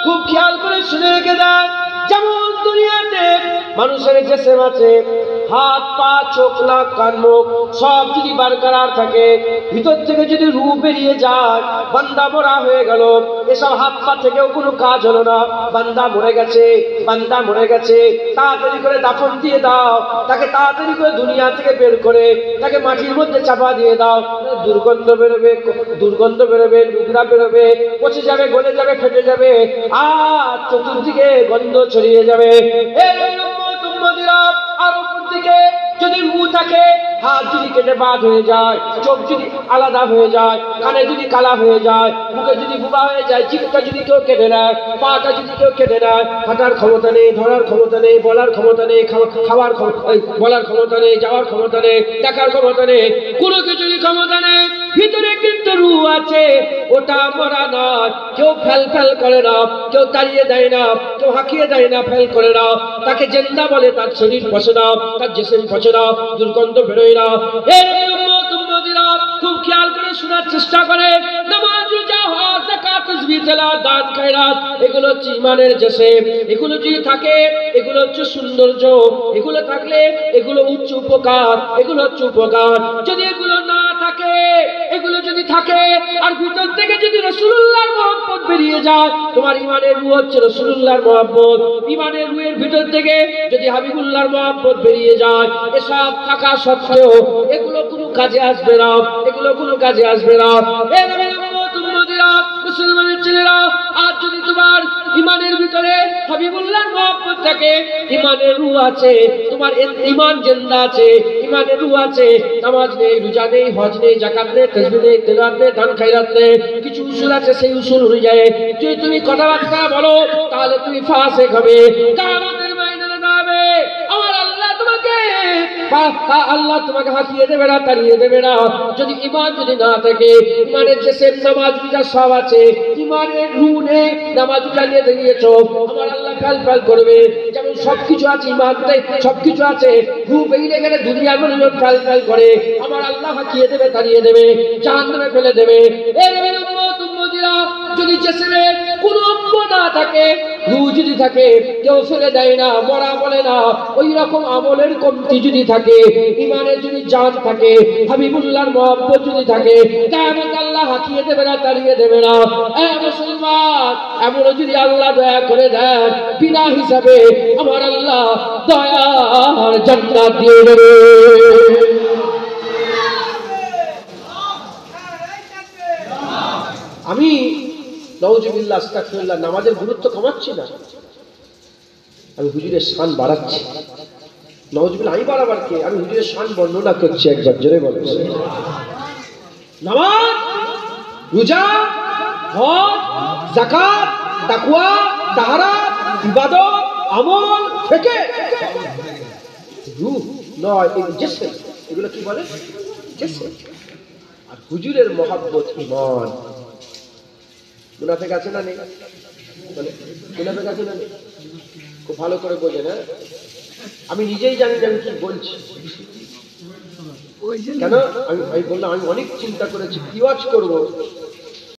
খুব খেয়াল করে শুনে রেখে দেন, যেমন দুনিয়াতে মানুষের জিসম আছে, হাত পা চোখ নাক কান মুখ সব যদি বারকরার থাকে, ভিতর থেকে যদি রূহ বেরিয়ে যায়, বান্দা মরা হয়ে গেল, এসব হাত পা থেকেও কোনো কাজ হলো না, বান্দা মরে গেছে, বান্দা মরে গেছে, তাড়াতাড়ি করে দাফন দিয়ে দাও, তাকে তাড়াতাড়ি করে দুনিয়া থেকে বের করে তাকে মাটির মধ্যে চাপা দিয়ে দাও, দুর্গন্ধ বেরোবে, দুর্গন্ধ বেরোবে, নোংরা বেরোবে, পচে যাবে, গলে যাবে, ফেটে যাবে, আর চতুর্দিকে গন্ধ ছড়িয়ে যাবে। আর উপর দিকে যদি রূহ থাকে, হাত যদি কেটে বাদ হয়ে যায়, চোখ যদি আলাদা হয়ে যায়, কানে যদি কালা হয়ে যায়, মুখে যদি বুবা হয়ে যায়, জিভটা যদি কেউ কেটে নেয়, পাটা যদি কেউ কেটে নেয়, হাঁটার ক্ষমতা নেই, ধরার ক্ষমতা নেই, বলার ক্ষমতা নেই, খাওয়ার বলার ক্ষমতা নেই, যাওয়ার ক্ষমতা নেই, দেখার ক্ষমতা নেই, কোনো কিছুরই ক্ষমতা নেই, ভিতরে কিন্তু রূহ আছে, ওটা মরা নয়, কেউ ফেল ফেল করে না, কেউ তাড়িয়ে দেয় না, কেউ হাঁকিয়ে দেয় না, ফেল করে না, তাকে জিন্দা বলে, তার শরীর পচে না, তার জিসম পচে না, দুর্গন্ধ বেরোয় না। খুব খেয়াল করে শোনার চেষ্টা করে, নামাজ, রোজা, হজ, যাকাত, তাসবিহ, তেলাওয়াত, দান, খয়রাত, এগুলো হচ্ছে ঈমানের জিসম, এগুলো যদি থাকে এগুলো হচ্ছে সৌন্দর্য, এগুলো থাকলে এগুলো উচ্চ উপকার, এগুলো হচ্ছে উপকার। যদি এগুলো না থাকে, এগুলো যদি থাকে আর ভিতর থেকে যদি রাসূলুল্লাহর মহব্বত বেরিয়ে যায়, তোমার ঈমানের রূহ হচ্ছে রাসূলুল্লাহর মহব্বত, ঈমানের রূহের ভিতর থেকে যদি হাবিবুল্লাহর মহব্বত বেরিয়ে যায়, এসব থাকা সত্ত্বেও এগুলো কোনো কাজে আসবে না, এগুলো কোনো কাজে আসবে না। এ নবীর উম্মত, উম্মতিরা, মুসলমানের ছেলেরা, আর যদি তোমার ঈমানের ভিতরে হাবিবুল্লাহর মহব্বত থাকে, ঈমানের রূহ আছে, তোমার ঈমান জিন্দা আছে, ঈমানের রূহ আছে, নামাজ নেই, রোজা নেই, হজ নেই, যাকাত নেই, তাসবিহ নেই, তেলাওয়াত নেই, দান খয়রাত নেই, কিছু উসুল আছে, সেই উসুল অনুযায়ী যদি তুমি কথাবার্তা বলো, তাহলে তুমি ফাসিক হবে, কিয়ামতের ময়দানে দাঁড়াবে, আমার আল্লাহ তোমাকে হাঁকিয়ে দেবে না, তাড়িয়ে দেবে না। যদি ঈমান যদি না থাকে, ঈমানের জিসম, নামাজ রোজা সব আছে, ঈমানের রূহ নেই, নামাজ রোজা নিয়ে দাঁড়িয়েছো, আমার আল্লাহ ফেল ফেল করবে, যেমন সবকিছু আছে, ঈমানতে সবকিছু আছে, রূহ বেরিয়ে গেলে দুনিয়ার মানুষজন ফেল ফেল করে, আমার আল্লাহ হাঁকিয়ে দেবে, তাড়িয়ে দেবে, জাহান্নামে ফেলে দেবে। এই নবীর উম্মত, উম্মতিরা, যদি জিসমে কোনো অঙ্গ না থাকে, রূহ যদি থাকে, কেউ ফেলে দেয় না, মরা বলে না, ওই রকম আমলের কমতি যদি থাকে, ঈমানের যদি জান থাকে, হাবিবুল্লাহর মহব্বত যদি থাকে, কিয়ামত আল্লাহ হাঁকিয়ে দেবে না, তাড়িয়ে দেবে না। এ মুসলমান, এমনও যদি আল্লাহ দয়া করে দেন, বিনা হিসাবে আমার আল্লাহ দয়ার জান্নাত দিয়ে দেবে। আমি নাউজুবিল্লাহ, আস্তাগফিরুল্লাহ, নামাজের গুরুত্ব কমাচ্ছি না, আমি হুজুরের শান বাড়াচ্ছি। নাউজুবিল্লাহ, আমি বাড়াবার কে, আমি হুজুরের শান বর্ণনা করছি। একবার জোরে বলেন, নামাজ, রোজা, হজ, যাকাত, তাকওয়া, তাহারাত, ইবাদত, আমল থেকে রূহ নয়, এই জিসম, এগুলো কি বলে? জিসম। আর হুজুরের মহব্বত, ঈমান। মুনাফিক আছে না নেই? বলে মুনাফিক আছে না নেই? খুব ভালো করে বোঝেন। আমি নিজেই জানি যে আমি কি বলছি। কেন আমি বললাম, আমি অনেক চিন্তা করেছি কি ওয়াজ করবো,